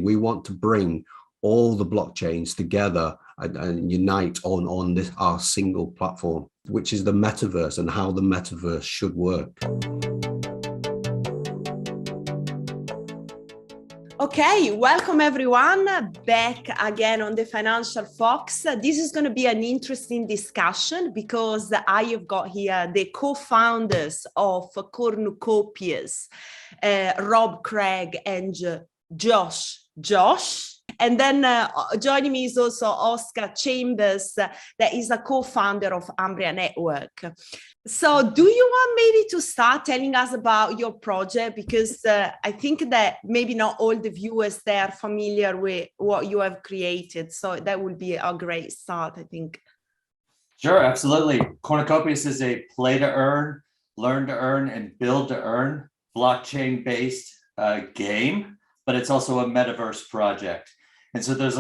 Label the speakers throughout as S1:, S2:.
S1: We want to bring all the blockchains together and unite on this our single platform, which is the metaverse, and how the metaverse should work.
S2: Okay, welcome everyone back again on the FinancialFox. This is going to be an interesting discussion because I have got here the co-founders of Cornucopias, Rob Greig and Josh. And then joining me is also Oscar Chambers, that is a co-founder of Umbria Network. So do you want maybe to start telling us about your project? Because I think that maybe not all the viewers there are familiar with what you have created. So that would be a great start, I think.
S3: Sure, absolutely. Cornucopias is a play to earn, learn to earn, and build to earn blockchain-based game, but it's also a metaverse project. And so there's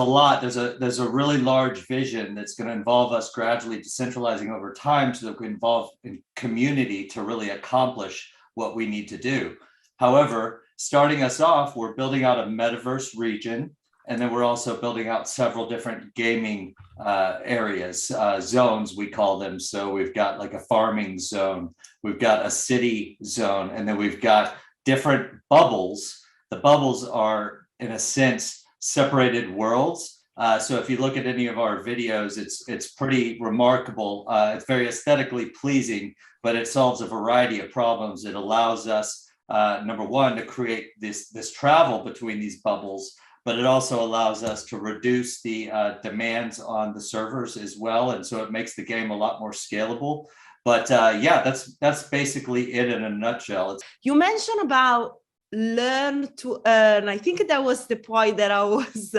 S3: a really large vision that's going to involve us gradually decentralizing over time so that we involve in community to really accomplish what we need to do. However, starting us off, we're building out a metaverse region, and then we're also building out several different gaming areas, zones we call them. So we've got like a farming zone, we've got a city zone, and then we've got different bubbles. The bubbles are, in a sense, separated worlds. So if you look at any of our videos, it's pretty remarkable. It's very aesthetically pleasing, but it solves a variety of problems. It allows us, number one, to create this travel between these bubbles, but it also allows us to reduce the demands on the servers as well. And so it makes the game a lot more scalable. But yeah, that's basically it in a nutshell.
S2: You mentioned about learn to earn. I think that was the point that I was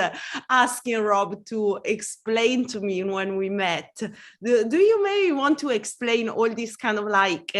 S2: asking Rob to explain to me when we met. Do you maybe want to explain all this kind of like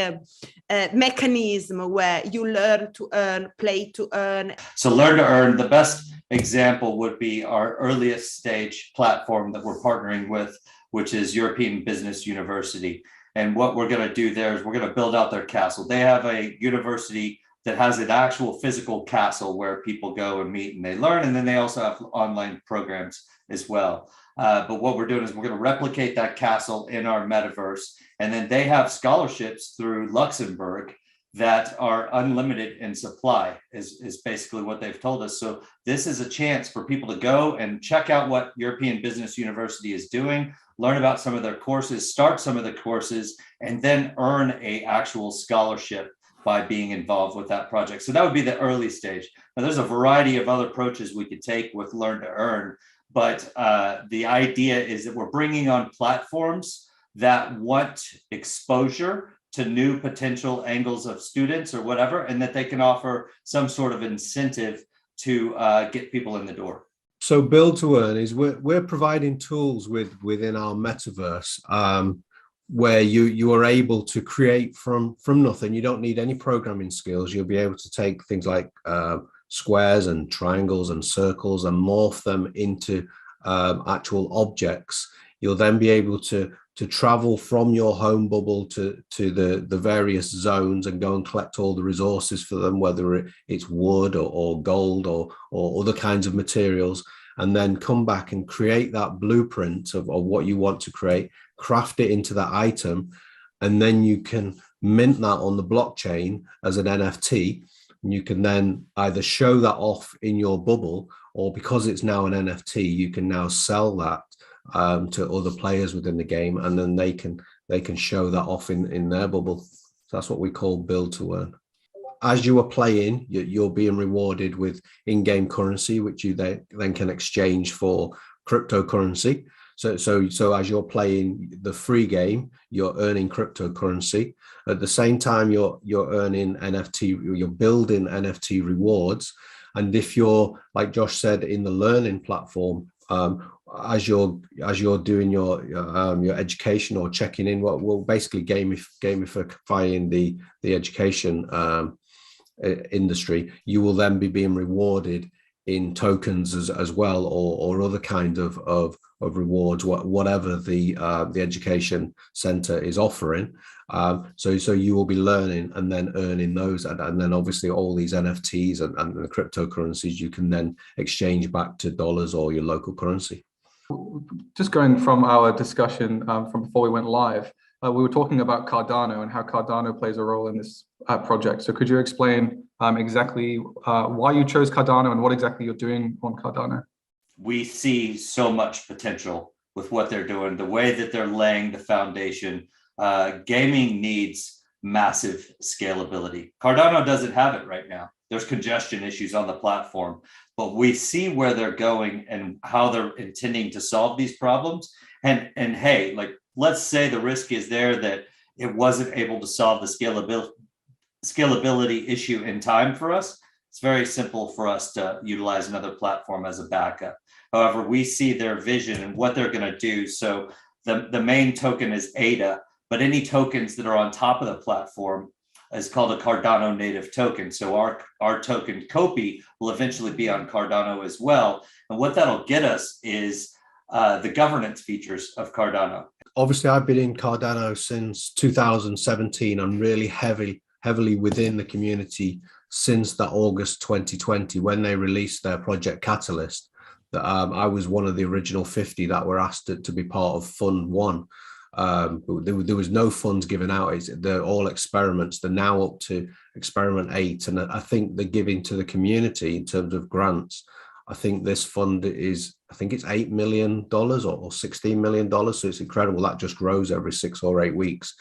S2: mechanism where you learn to earn, play to earn?
S3: So learn to earn, the best example would be our earliest stage platform that we're partnering with, which is European Business University. And what we're going to do there is we're going to build out their castle. They have a university that has an actual physical castle where people go and meet and they learn. And then they also have online programs as well. But what we're doing is we're going to replicate that castle in our metaverse. And then they have scholarships through Luxembourg that are unlimited in supply, is basically what they've told us. So this is a chance for people to go and check out what European Business University is doing, learn about some of their courses, start some of the courses, and then earn an actual scholarship by being involved with that project. So that would be the early stage. Now there's a variety of other approaches we could take with learn to earn, but the idea is that we're bringing on platforms that want exposure to new potential angles of students or whatever, and that they can offer some sort of incentive to get people in the door.
S1: So build to earn is we're providing tools within our metaverse, where you are able to create from nothing. You don't need any programming skills. You'll be able to take things like squares and triangles and circles and morph them into actual objects. You'll then be able to travel from your home bubble to the various zones and go and collect all the resources for them, whether it's wood or gold or other kinds of materials, and then come back and create that blueprint of what you want to create, craft it into that item, and then you can mint that on the blockchain as an NFT. And you can then either show that off in your bubble, or because it's now an NFT, you can now sell that to other players within the game, and then they can show that off in their bubble. So that's what we call build to earn. As you are playing, you're being rewarded with in-game currency, which you then can exchange for cryptocurrency. So as you're playing the free game, you're earning cryptocurrency. At the same time, you're earning NFT, you're building NFT rewards. And if you're, like Josh said, in the learning platform, as you're doing your education or checking in, we'll basically gamifying the education industry, you will then be being rewarded in tokens as well, or other kind of rewards, whatever the education center is offering. So you will be learning and then earning those, and then obviously all these NFTs and the cryptocurrencies you can then exchange back to dollars or your local currency.
S4: Just going from our discussion from before we went live, we were talking about Cardano and how Cardano plays a role in this project. So could you explain exactly why you chose Cardano and what exactly you're doing on Cardano?
S3: We see so much potential with what they're doing, the way that they're laying the foundation. Gaming needs massive scalability. Cardano doesn't have it right now. There's congestion issues on the platform, but we see where they're going and how they're intending to solve these problems. And hey, like, let's say the risk is there that it wasn't able to solve the scalability issue in time for us. It's very simple for us to utilize another platform as a backup. However, we see their vision and what they're going to do. So the main token is ADA, but any tokens that are on top of the platform is called a Cardano native token. So our token Copy will eventually be on Cardano as well. And what that'll get us is the governance features of Cardano.
S1: Obviously, I've been in Cardano since 2017. I'm really heavily within the community since that August 2020 when they released their project Catalyst. That I was one of the original 50 that were asked to be part of Fund 1. There was no funds given out. They're all experiments. They're now up to experiment 8, and I think they're giving to the community in terms of grants. I think this fund is, I think it's $8 million or $16 million. So it's incredible. That just grows every 6 or 8 weeks.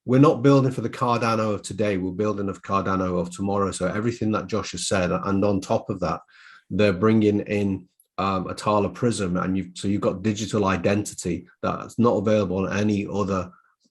S1: We're not building for the Cardano of today. We're building for Cardano of tomorrow. So everything that Josh has said, and on top of that, they're bringing in a Tala Prism, and you've got digital identity that's not available on any other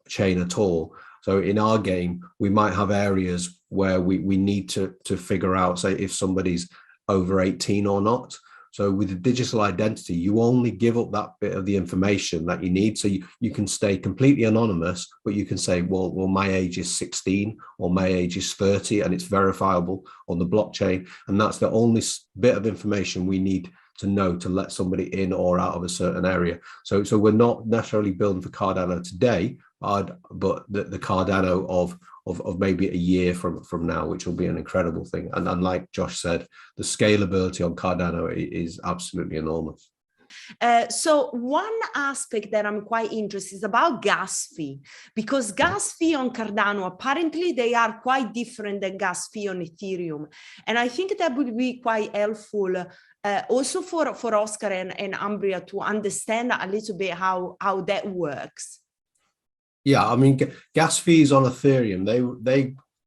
S1: chain at all. So in our game, we might have areas where we need to figure out, say, if somebody's over 18 or not. So with the digital identity, you only give up that bit of the information that you need. So you can stay completely anonymous, but you can say, well, my age is 16 or my age is 30, and it's verifiable on the blockchain. And that's the only bit of information we need to know to let somebody in or out of a certain area. So we're not necessarily building for Cardano today, but the Cardano of maybe a year from now, which will be an incredible thing. And like Josh said, the scalability on Cardano is absolutely enormous.
S2: So one aspect that I'm quite interested is about gas fee, because gas fee on Cardano, apparently they are quite different than gas fee on Ethereum. And I think that would be quite helpful also for Oscar and Umbria to understand a little bit how that works.
S1: Yeah, I mean, gas fees on Ethereum,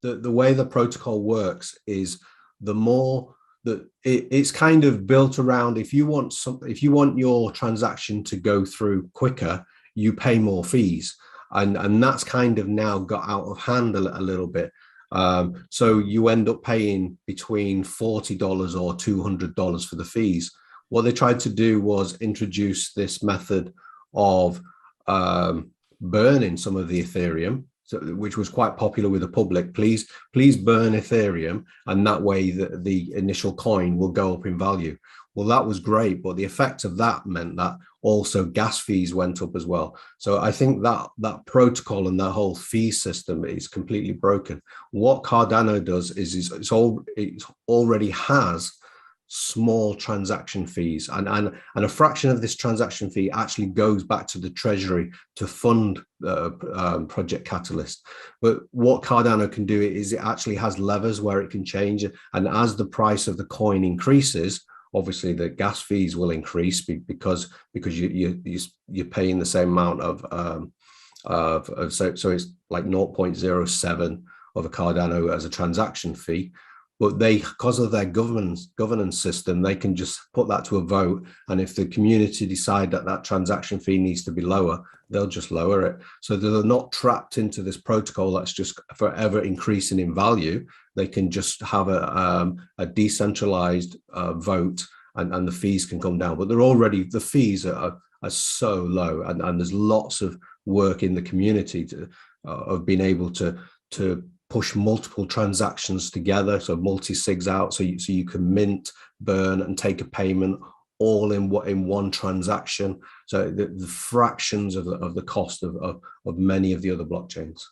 S1: the way the protocol works is the more that it's kind of built around, if you want your transaction to go through quicker, you pay more fees, and that's kind of now got out of hand a little bit. So you end up paying between $40 or $200 for the fees. What they tried to do was introduce this method of burning some of the Ethereum, which was quite popular with the public. Please burn Ethereum, and that way the initial coin will go up in value. Well, that was great, but the effect of that meant that also gas fees went up as well. So I think that protocol and that whole fee system is completely broken. What Cardano does is it already has small transaction fees, and a fraction of this transaction fee actually goes back to the treasury to fund Project Catalyst. But what Cardano can do is it actually has levers where it can change, and as the price of the coin increases, obviously the gas fees will increase because you're paying the same amount of so it's like 0.07 of a Cardano as a transaction fee. But because of their governance system, they can just put that to a vote. And if the community decide that transaction fee needs to be lower, they'll just lower it. So they're not trapped into this protocol that's just forever increasing in value. They can just have a decentralized vote, and the fees can come down. But the fees are so low, and there's lots of work in the community of being able to push multiple transactions together, so multi-sigs out, so you can mint, burn, and take a payment all in one transaction. So the fractions of the cost of many of the other blockchains.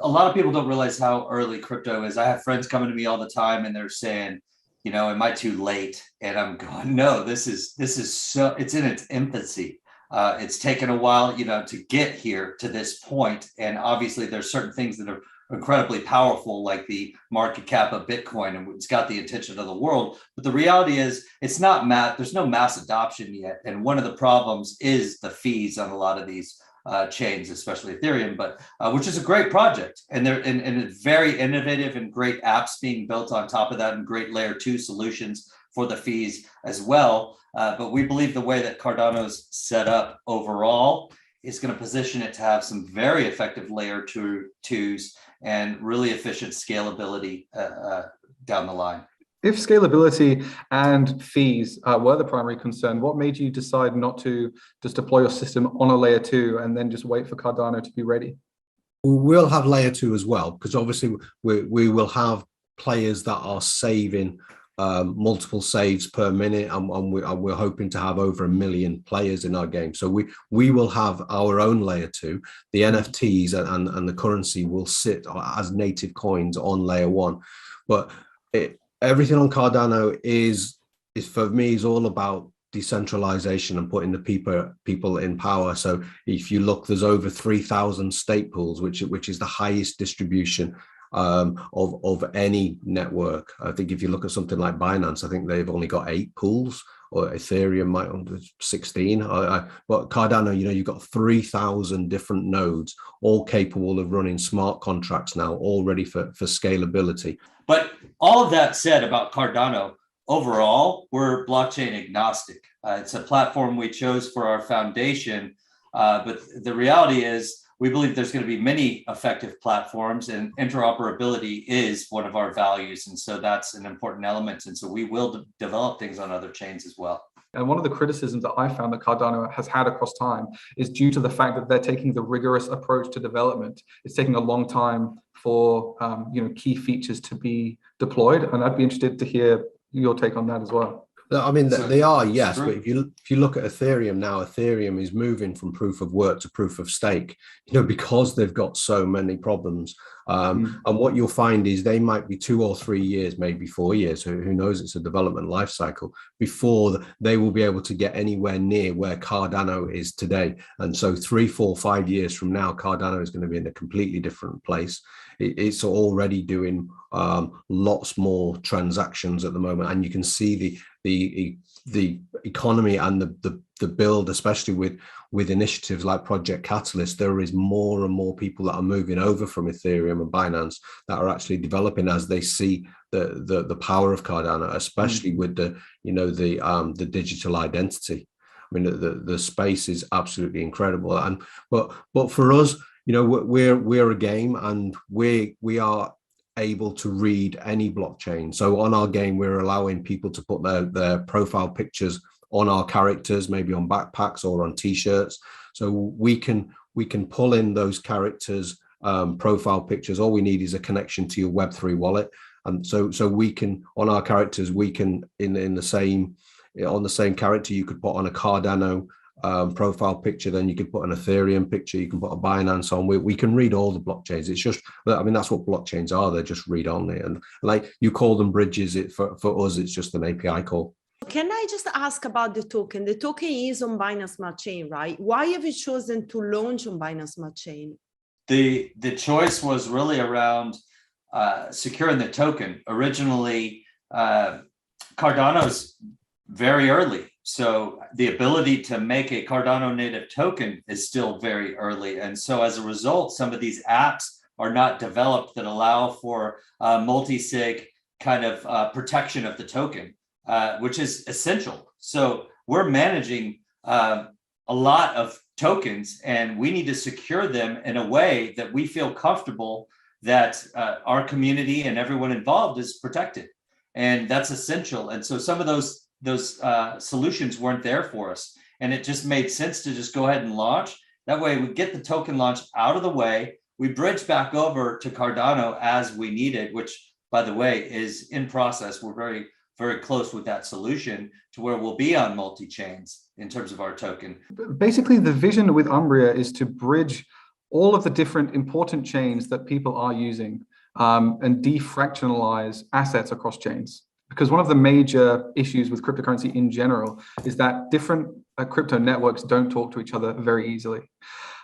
S3: A lot of people don't realize how early crypto is. I have friends coming to me all the time and they're saying, you know, am I too late? And I'm going, no, this is so, it's in its infancy. It's taken a while, you know, to get here to this point. And obviously there's certain things that are incredibly powerful, like the market cap of Bitcoin, and it's got the attention of the world. But the reality is it's not there's no mass adoption yet. And one of the problems is the fees on a lot of these chains, especially Ethereum, but which is a great project. And they're and very innovative and great apps being built on top of that, and great layer 2 solutions for the fees as well. But we believe the way that Cardano's set up overall is going to position it to have some very effective layer 2s and really efficient scalability down the line.
S4: If scalability and fees were the primary concern, what made you decide not to just deploy your system on a layer 2 and then just wait for Cardano to be ready?
S1: We'll have layer 2 as well, because obviously we will have players that are saving multiple saves per minute, and we're hoping to have over 1 million players in our game. So we will have our own layer 2. The NFTs and the currency will sit as native coins on layer 1. But everything on Cardano is for me is all about decentralization and putting the people in power. So if you look, there's over 3,000 stake pools, which is the highest distribution of any network. I think if you look at something like Binance, I think they've only got 8 pools, or Ethereum might have 16. But Cardano, you know, you've got 3,000 different nodes, all capable of running smart contracts now, all ready for scalability.
S3: But all of that said about Cardano, overall, we're blockchain agnostic. It's a platform we chose for our foundation, but the reality is we believe there's going to be many effective platforms, and interoperability is one of our values. And so that's an important element. And so we will develop things on other chains as well.
S4: And one of the criticisms that I found that Cardano has had across time is due to the fact that they're taking the rigorous approach to development. It's taking a long time for key features to be deployed. And I'd be interested to hear your take on that as well.
S1: I mean, they are, yes, but if you look at Ethereum now, Ethereum is moving from proof of work to proof of stake, because they've got so many problems. And what you'll find is they might be 2 or 3 years, maybe 4 years, who knows, it's a development life cycle, before they will be able to get anywhere near where Cardano is today. And so 3, 4, 5 years from now, Cardano is going to be in a completely different place. It's already doing lots more transactions at the moment, and you can see the economy and the build, especially with initiatives like Project Catalyst. There is more and more people that are moving over from Ethereum and Binance that are actually developing as they see the power of Cardano, especially with the digital identity. I mean, the space is absolutely incredible. And but for us, we're a game, and we are able to read any blockchain. So on our game, we're allowing people to put their profile pictures on our characters, maybe on backpacks or on t-shirts. So we can pull in those characters, profile pictures. All we need is a connection to your Web3 wallet. And so we can, on our characters, we can on the same character, you could put on a Cardano profile picture, then you could put an Ethereum picture, you can put a Binance on. We can read all the blockchains. It's just, I mean, that's what blockchains are. They're just read only, and like you call them bridges. For us, it's just an API call.
S2: Can I just ask about the token? The token is on Binance Smart Chain, right? Why have you chosen to launch on Binance Smart Chain?
S3: The choice was really around securing the token. Originally, Cardano's very early. So the ability to make a Cardano native token is still very early. And so as a result, some of these apps are not developed that allow for multi-sig kind of protection of the token, which is essential. So we're managing a lot of tokens, and we need to secure them in a way that we feel comfortable that our community and everyone involved is protected. And that's essential. And so some of those solutions weren't there for us. And it just made sense to just go ahead and launch. That way we get the token launch out of the way. we bridge back over to Cardano as we need it, which, by the way, is in process. We're very, very close with that solution to where we'll be on multi-chains in terms of our token.
S4: Basically, the vision with Umbria is to bridge all of the different important chains that people are using and defractionalize assets across chains. Because one of the major issues with cryptocurrency in general is that different crypto networks don't talk to each other very easily.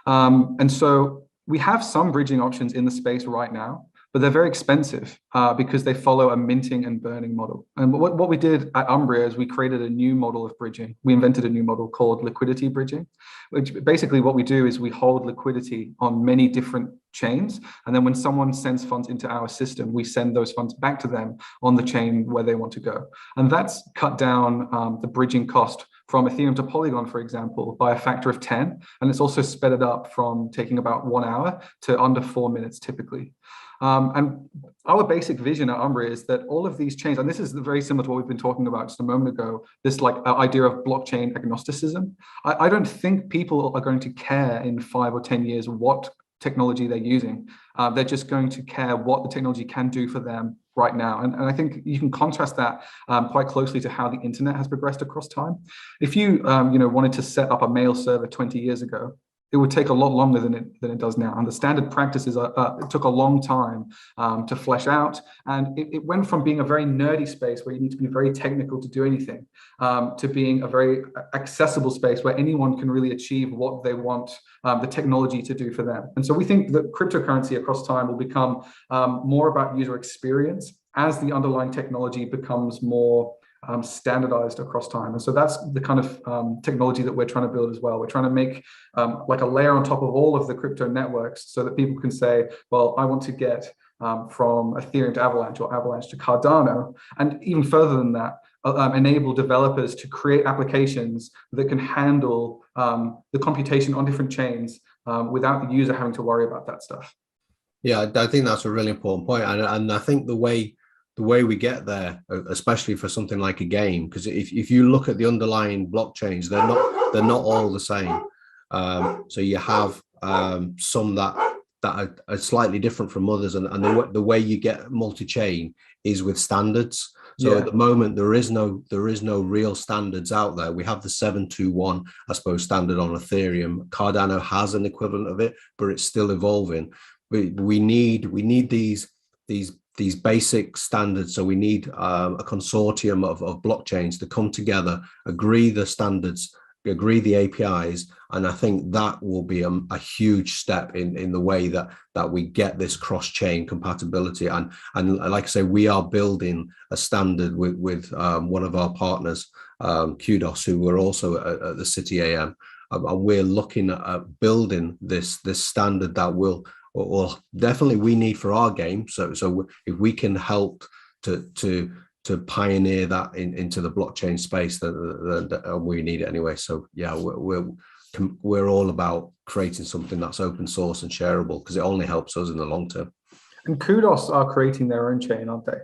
S4: And so we have some bridging options in the space right now, but they're very expensive because they follow a minting and burning model. And what we did at Umbria is we created a new model of bridging. We invented a new model called liquidity bridging, which basically what we do is we hold liquidity on many different chains. And then when someone sends funds into our system, we send those funds back to them on the chain where they want to go. And that's cut down the bridging cost from Ethereum to Polygon, for example, by a factor of 10. And it's also sped it up from taking about 1 hour to under 4 minutes typically. And our basic vision at Umbria is that all of these chains, and this is very similar to what we've been talking about just a moment ago, this like idea of blockchain agnosticism. I don't think people are going to care in 5 or 10 years what technology they're using. They're just going to care what the technology can do for them right now. And I think you can contrast that quite closely to how the internet has progressed across time. If you wanted to set up a mail server 20 years ago, it would take a lot longer than it does now. And the standard practices, it took a long time to flesh out. And it went from being a very nerdy space where you need to be very technical to do anything, to being a very accessible space where anyone can really achieve what they want the technology to do for them. And so we think that cryptocurrency across time will become more about user experience as the underlying technology becomes more standardized across time. And so that's the kind of technology that we're trying to build as well. We're trying to make like a layer on top of all of the crypto networks so that people can say, well, I want to get from Ethereum to Avalanche or Avalanche to Cardano. And even further than that, enable developers to create applications that can handle the computation on different chains without the user having to worry about that stuff.
S1: Yeah, I think that's a really important point. And I think the way we get there, especially for something like a game, because if you look at the underlying blockchains, they're not all the same. So you have some that are slightly different from others, and the way you get multi-chain is with standards. So at the moment there is no real standards out there. We have the 721, I suppose, standard on Ethereum. Cardano has an equivalent of it, but it's still evolving. We need these basic standards. So we need a consortium of blockchains to come together, agree the standards, agree the APIs, and I think that will be a huge step in the way that we get this cross-chain compatibility. And like I say, we are building a standard with one of our partners, Kudos, who were also at the City AM, and we're looking at building this standard that will definitely we need for our game. So if we can help to pioneer that into the blockchain space, then we need it anyway. So yeah, we're all about creating something that's open source and shareable, because it only helps us in the long term.
S4: And Kudos are creating their own chain, aren't they?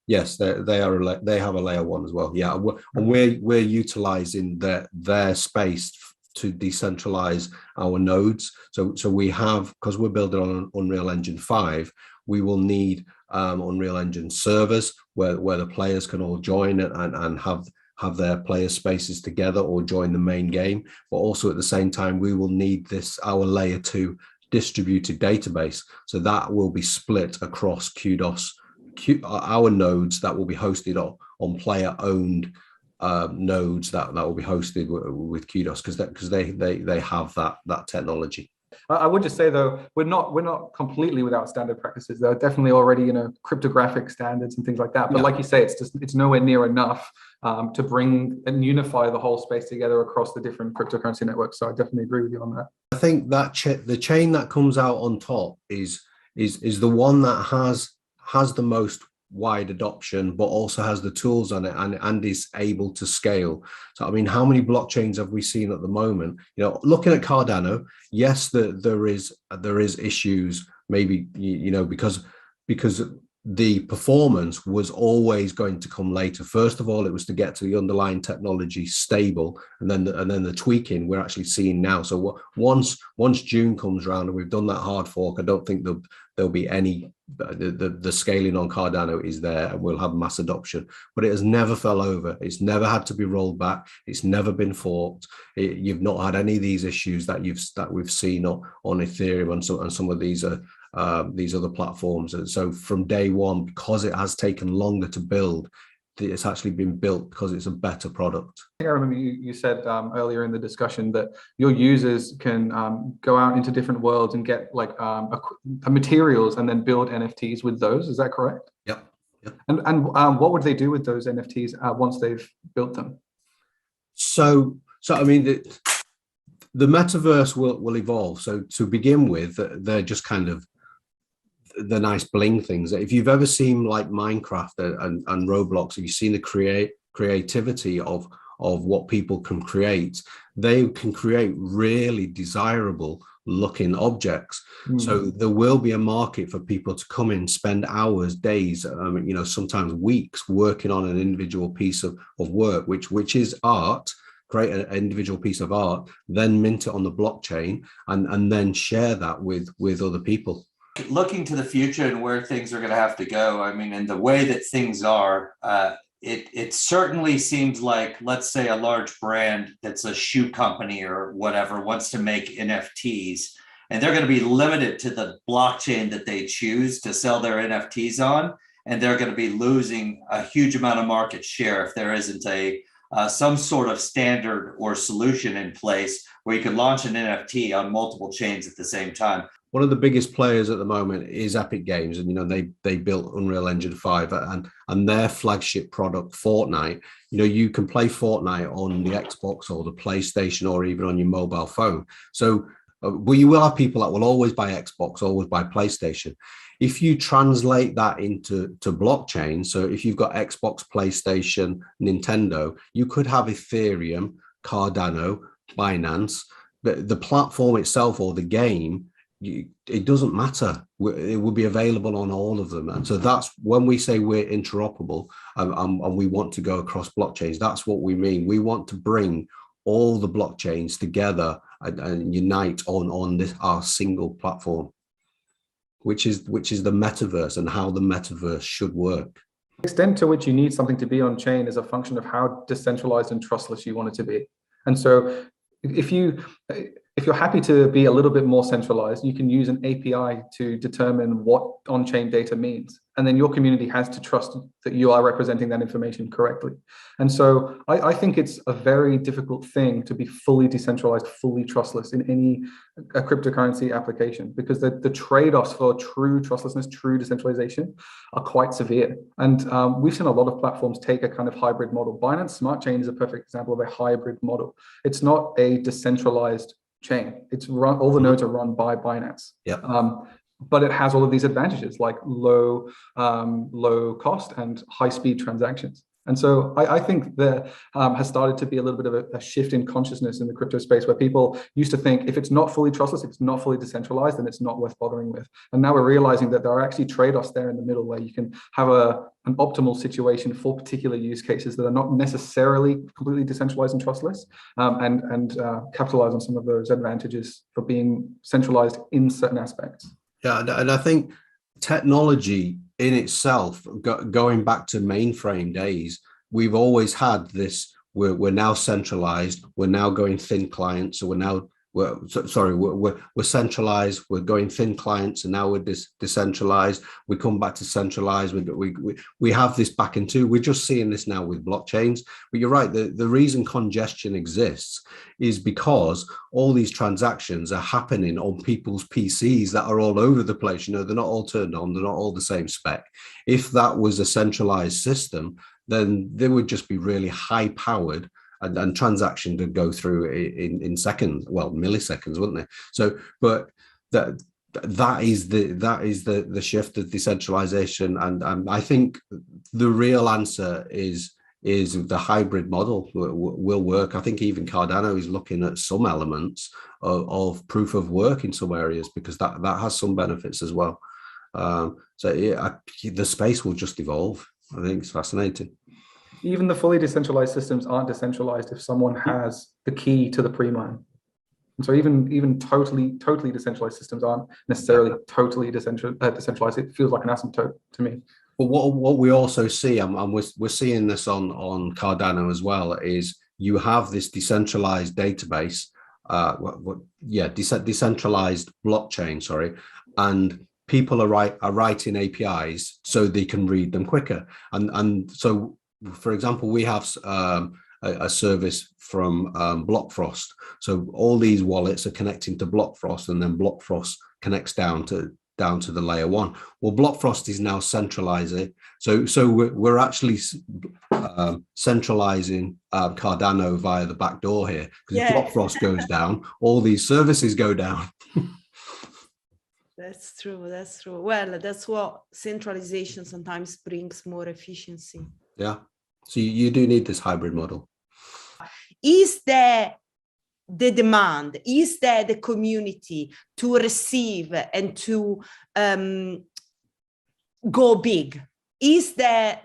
S1: Yes, they have a layer 1 as well. Yeah, and we're utilizing their space to decentralize our nodes. So we have, because we're building on Unreal Engine 5, we will need Unreal Engine servers where the players can all join and have their player spaces together or join the main game. But also at the same time, we will need our layer 2 distributed database. So that will be split across Kudos, our nodes that will be hosted on player owned nodes that will be hosted with Kudos, because they have that technology.
S4: I would just say though, we're not completely without standard practices. There are definitely already cryptographic standards and things like that. But like you say, it's nowhere near enough to bring and unify the whole space together across the different cryptocurrency networks. So I definitely agree with you on that.
S1: I think that the chain that comes out on top is the one that has the most wide adoption, but also has the tools on it and is able to scale. So I mean, how many blockchains have we seen at the moment? Looking at Cardano, yes, there is issues, maybe because the performance was always going to come later. First of all, it was to get to the underlying technology stable, and then the tweaking we're actually seeing now. So once June comes around and we've done that hard fork, I don't think there'll be any the scaling on Cardano is there, and we'll have mass adoption. But it has never fell over. It's never had to be rolled back. It's never been forked. You've not had any of these issues that we've seen on Ethereum and some of these other platforms. And so from day one, because it has taken longer to build, it's actually been built because it's a better product.
S4: I remember you said earlier in the discussion that your users can go out into different worlds and get like materials and then build NFTs with those. Is that correct?
S1: Yep.
S4: And what would they do with those NFTs once they've built them?
S1: So I mean, the metaverse will evolve. So to begin with, they're just kind of the nice bling things. If you've ever seen like Minecraft and Roblox, if you've seen the creativity of what people can create, they can create really desirable looking objects. So there will be a market for people to come in, spend hours, days, sometimes weeks working on an individual piece of work, which is art. Create an individual piece of art, then mint it on the blockchain, and then share that with other people.
S3: Looking to the future and where things are going to have to go, I mean, in the way that things are, it certainly seems like, let's say a large brand that's a shoe company or whatever wants to make NFTs, and they're going to be limited to the blockchain that they choose to sell their NFTs on, and they're going to be losing a huge amount of market share if there isn't some sort of standard or solution in place where you could launch an NFT on multiple chains at the same time.
S1: One of the biggest players at the moment is Epic Games, and they built Unreal Engine 5 and their flagship product, Fortnite. You can play Fortnite on the Xbox or the PlayStation or even on your mobile phone. So you will have people that will always buy Xbox, always buy PlayStation. If you translate that into blockchain, so if you've got Xbox, PlayStation, Nintendo, you could have Ethereum, Cardano, Binance, but the platform itself or the game, it doesn't matter. It will be available on all of them. And so that's when we say we're interoperable and we want to go across blockchains, that's what we mean. We want to bring all the blockchains together and unite on this our single platform, which is the metaverse and how the metaverse should work.
S4: The extent to which you need something to be on chain is a function of how decentralized and trustless you want it to be. And so if you're happy to be a little bit more centralized, you can use an API to determine what on-chain data means. And then your community has to trust that you are representing that information correctly. And so I think it's a very difficult thing to be fully decentralized, fully trustless in any cryptocurrency application, because the trade-offs for true trustlessness, true decentralization are quite severe. And we've seen a lot of platforms take a kind of hybrid model. Binance Smart Chain is a perfect example of a hybrid model. It's not a decentralized chain. It's run, all the nodes are run by Binance. But it has all of these advantages like low cost and high speed transactions. And so I think there has started to be a little bit of a shift in consciousness in the crypto space, where people used to think if it's not fully trustless, if it's not fully decentralized, then it's not worth bothering with. And now we're realizing that there are actually trade-offs there in the middle where you can have an optimal situation for particular use cases that are not necessarily completely decentralized and trustless, and capitalize on some of those advantages for being centralized in certain aspects.
S1: Yeah, and I think technology in itself, going back to mainframe days, we've always had this. We're now centralized. We're now going thin clients. So we're centralized. We're going thin clients, and now we're decentralized. We come back to centralized. We have this back and two. We're just seeing this now with blockchains. But you're right. The reason congestion exists is because all these transactions are happening on people's PCs that are all over the place. They're not all turned on. They're not all the same spec. If that was a centralized system, then they would just be really high powered. And transactions would go through in seconds, well, milliseconds, wouldn't they? So, but that is the shift of decentralization, and I think the real answer is the hybrid model will work. I think even Cardano is looking at some elements of proof of work in some areas, because that has some benefits as well. The space will just evolve. I think it's fascinating.
S4: Even the fully decentralized systems aren't decentralized if someone has the key to the pre-mine. And so even totally decentralized systems aren't necessarily totally decentralized. It feels like an asymptote to me.
S1: But what we also see, and we're seeing this on Cardano as well, is you have this decentralized database, decentralized blockchain, sorry, and people are writing APIs so they can read them quicker. And so, for example, we have a service from Blockfrost. So all these wallets are connecting to Blockfrost, and then Blockfrost connects down to the layer one. Well, Blockfrost is now centralizing. So we're actually centralizing Cardano via the back door here, because if Blockfrost goes down, all these services go down.
S2: That's true. Well, that's what centralization sometimes brings, more efficiency.
S1: Yeah. So you do need this hybrid model.
S2: Is there the demand? Is there the community to receive and to go big? Is that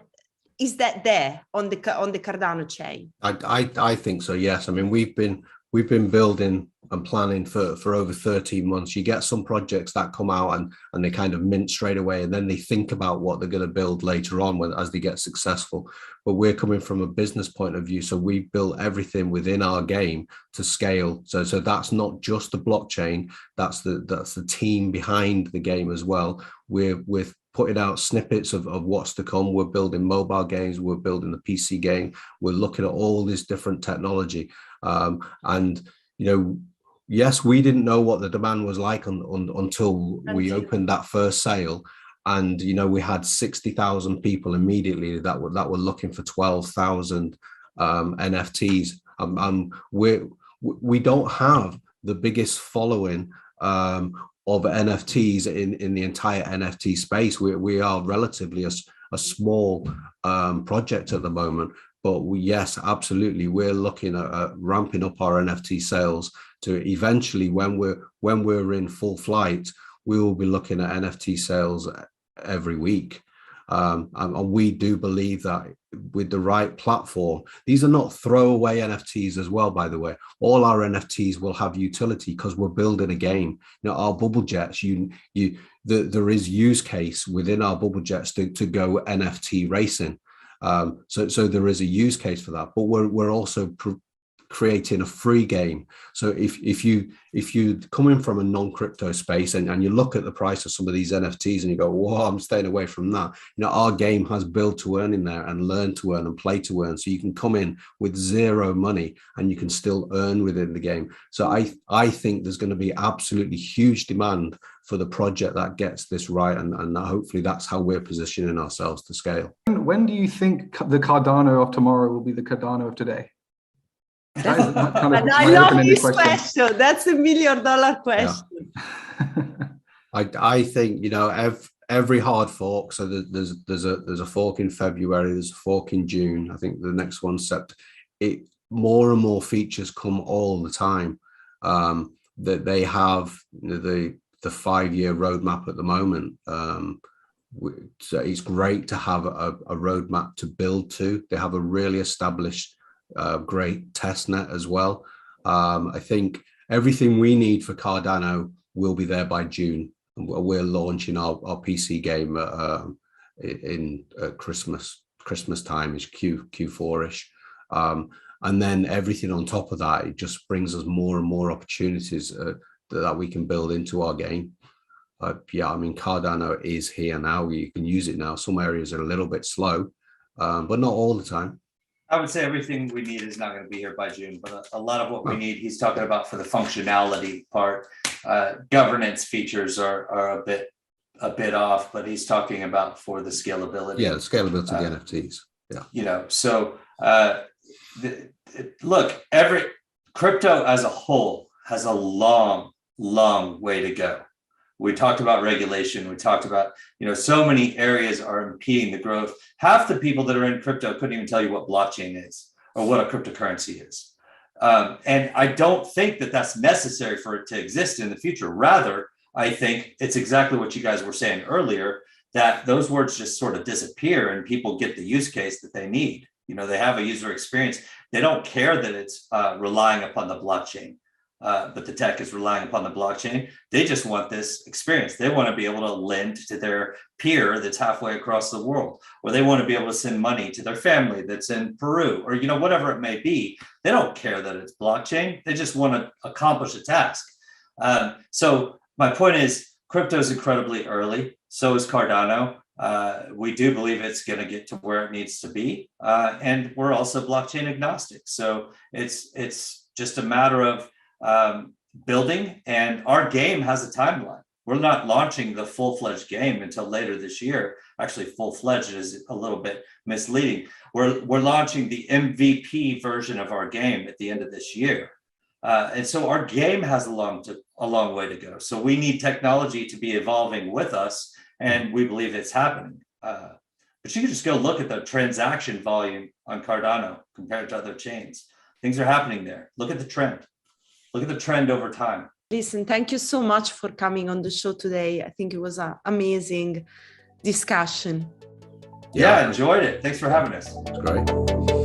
S2: there on the Cardano chain?
S1: I think so. Yes. I mean, we've been building and planning for over 13 months. You get some projects that come out and they kind of mint straight away, and then they think about what they're going to build later on as they get successful. But we're coming from a business point of view, so we've built everything within our game to scale. So that's not just the blockchain, that's the team behind the game as well. We're putting out snippets of what's to come. We're building mobile games, we're building the PC game, we're looking at all this different technology. And yes, we didn't know what the demand was like until we opened that first sale, and we had 60,000 people immediately that were looking for 12,000 NFTs. We don't have the biggest following of NFTs in the entire NFT space. We are relatively a small project at the moment. But yes, absolutely, we're looking at ramping up our NFT sales to eventually, when we're in full flight, we will be looking at NFT sales every week. And we do believe that with the right platform, these are not throwaway NFTs as well, by the way. All our NFTs will have utility because we're building a game. Our bubble jets, there is use case within our bubble jets to go NFT racing. So there is a use case for that, but we're also creating a free game. So if you come in from a non-crypto space and you look at the price of some of these NFTs and you go, whoa, I'm staying away from that. Our game has build to earn in there and learn to earn and play to earn. So you can come in with zero money and you can still earn within the game. So I think there's going to be absolutely huge demand for the project that gets this right, and hopefully that's how we're positioning ourselves to scale.
S4: When do you think the Cardano of tomorrow will be the Cardano of today?
S2: I love this question. That's $1 million question.
S1: Yeah. I think every hard fork. So there's a fork in February. There's a fork in June. I think the next one's September. More and more features come all the time. That they have the 5-year roadmap at the moment. So it's great to have a roadmap to build to. They have a really established great test net as well. I think everything we need for Cardano will be there by June. We're launching our PC game in Christmas time, is Q4-ish. And then everything on top of that, it just brings us more and more opportunities that we can build into our game. Yeah, I mean, Cardano is here now. You can use it now. Some areas are a little bit slow, but not all the time.
S3: I would say everything we need is not going to be here by June, but a lot of what we need, he's talking about for the functionality part. Governance features are a bit off, but he's talking about for the scalability.
S1: Yeah, the scalability of the NFTs. Yeah.
S3: So look, every crypto as a whole has a long way to go. We talked about regulation. We talked about, so many areas are impeding the growth. Half the people that are in crypto couldn't even tell you what blockchain is or what a cryptocurrency is. And I don't think that that's necessary for it to exist in the future. Rather, I think it's exactly what you guys were saying earlier, that those words just sort of disappear and people get the use case that they need. They have a user experience. They don't care that it's relying upon the blockchain, but the tech is relying upon the blockchain. They just want this experience. They want to be able to lend to their peer that's halfway across the world, or they want to be able to send money to their family that's in Peru, or whatever it may be. They don't care that it's blockchain. They just want to accomplish a task. So my point is, crypto is incredibly early. So is Cardano. We do believe it's going to get to where it needs to be, and we're also blockchain agnostic. So it's just a matter of building, and our game has a timeline. We're not launching the full-fledged game until later this year. Actually, full-fledged is a little bit misleading. We're launching the MVP version of our game at the end of this year. And so our game has a long way to go. So we need technology to be evolving with us, and we believe it's happening. But you can just go look at the transaction volume on Cardano compared to other chains. Things are happening there. Look at the trend. Look at the trend over time.
S2: Listen, thank you so much for coming on the show today. I think it was an amazing discussion.
S3: Yeah, enjoyed it. Thanks for having us.
S1: It's great.